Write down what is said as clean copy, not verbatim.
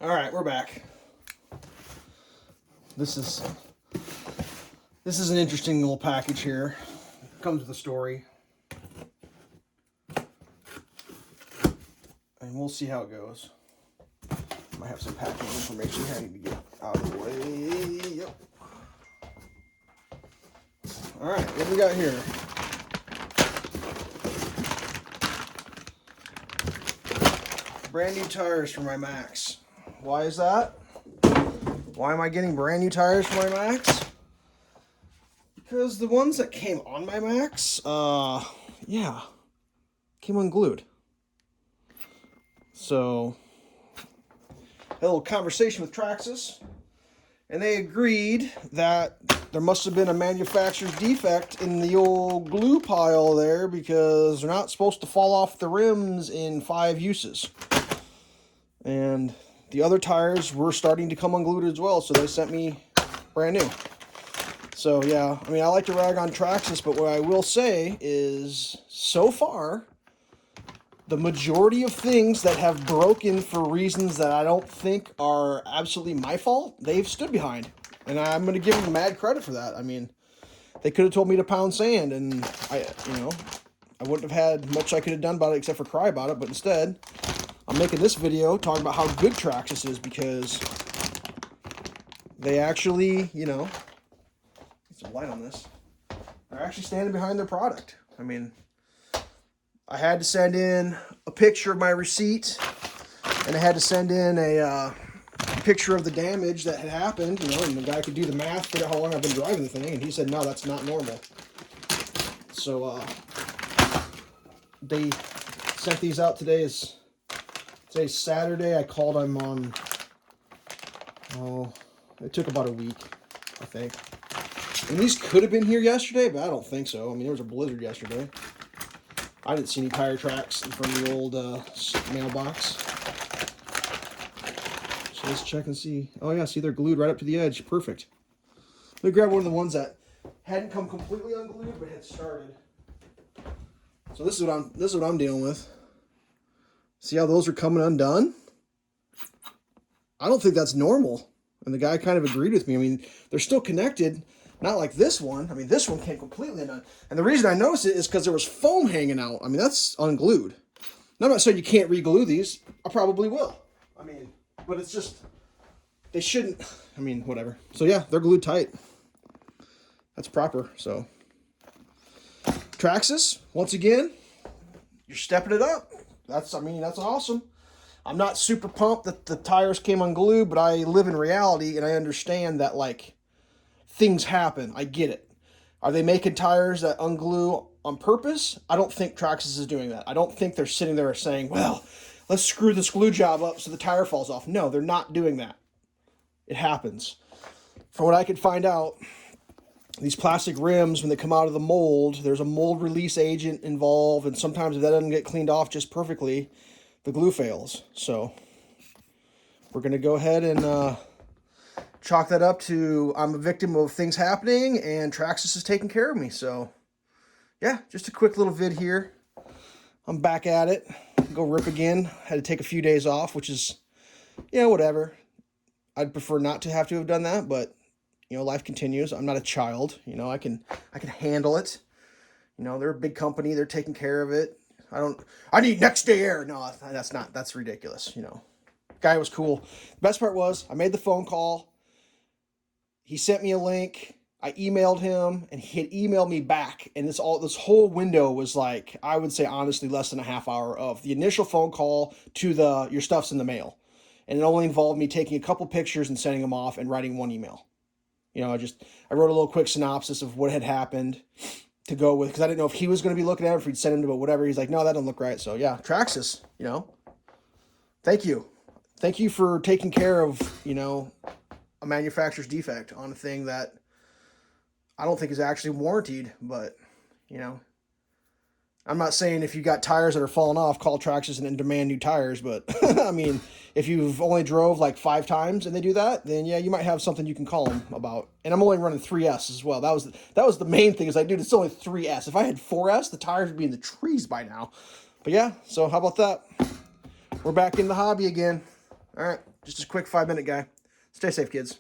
All right, we're back. This is an interesting little package here. It comes with a story. And we'll see how it goes. Might have some packing information here I need to get out of the way. Yep. All right, what do we got here? Brand new tires for my MAXX. Why is that? Why am I getting brand new tires for my MAXX? Because the ones that came on my MAXX, yeah, came unglued. So, had a little conversation with Traxxas, and they agreed that there must have been a manufacturer's defect in the old glue pile there because they're not supposed to fall off the rims in 5 uses. And the other tires were starting to come unglued as well, so they sent me brand new. So yeah, I mean, I like to rag on Traxxas, but what I will say is, so far, the majority of things that have broken for reasons that I don't think are absolutely my fault, they've stood behind. And I'm going to give them mad credit for that. I mean, they could have told me to pound sand, and I wouldn't have had much I could have done about it except for cry about it, but instead, I'm making this video talking about how good Traxxas is because they actually, get some light on this. They're actually standing behind their product. I mean, I had to send in a picture of my receipt, and I had to send in a picture of the damage that had happened, and the guy could do the math, figure out how long I've been driving the thing, and he said, no, that's not normal. So, they sent these out today. Today's Saturday. I called them on, it took about a week, I think. And these could have been here yesterday, but I don't think so. I mean, there was a blizzard yesterday. I didn't see any tire tracks from the old mailbox. So let's check and see. Oh yeah, see, they're glued right up to the edge. Perfect. Let me grab one of the ones that hadn't come completely unglued, but had started. So this is what I'm dealing with. See how those are coming undone? I don't think that's normal. And the guy kind of agreed with me. I mean, they're still connected, not like this one. I mean, this one came completely undone. And the reason I noticed it is because there was foam hanging out. I mean, that's unglued. Now, I'm not saying you can't re-glue these. I probably will. I mean, but it's just, they shouldn't, I mean, whatever. So yeah, they're glued tight. That's proper, so. Traxxas, once again, you're stepping it up. That's awesome. I'm not super pumped that the tires came unglued, but I live in reality and I understand that, like, things happen. I get it. Are they making tires that unglue on purpose? I don't think Traxxas is doing that. I don't think they're sitting there saying, well, let's screw this glue job up so the tire falls off. No, they're not doing that. It happens. From what I could find out, these plastic rims, when they come out of the mold, there's a mold release agent involved, and sometimes if that doesn't get cleaned off just perfectly, the glue fails. So we're going to go ahead and chalk that up to I'm a victim of things happening, and Traxxas is taking care of me. So yeah, just a quick little vid here. I'm back at it. Go rip again. Had to take a few days off, which is, whatever. I'd prefer not to have done that, but life continues. I'm not a child. I can handle it. They're a big company. They're taking care of it. I need next day air. No, that's ridiculous. Guy was cool. The best part was I made the phone call. He sent me a link. I emailed him, and he had emailed me back. And this whole window was like, I would say honestly, less than a half hour of the initial phone call to your stuff's in the mail. And it only involved me taking a couple pictures and sending them off and writing one email. I wrote a little quick synopsis of what had happened to go with, because I didn't know if he was going to be looking at it, if we'd send him to whatever. He's like, no, that don't look right. So yeah, Traxxas, thank you. Thank you for taking care of, a manufacturer's defect on a thing that I don't think is actually warranted, but, I'm not saying if you got tires that are falling off, call Traxxas and demand new tires, but I mean, if you've only drove like 5 times and they do that, then yeah, you might have something you can call them about. And I'm only running 3S as well. That was the main thing, is like, dude, it's only 3S. If I had 4S, the tires would be in the trees by now. But yeah, so how about that? We're back in the hobby again. All right, just a quick 5-minute guy. Stay safe, kids.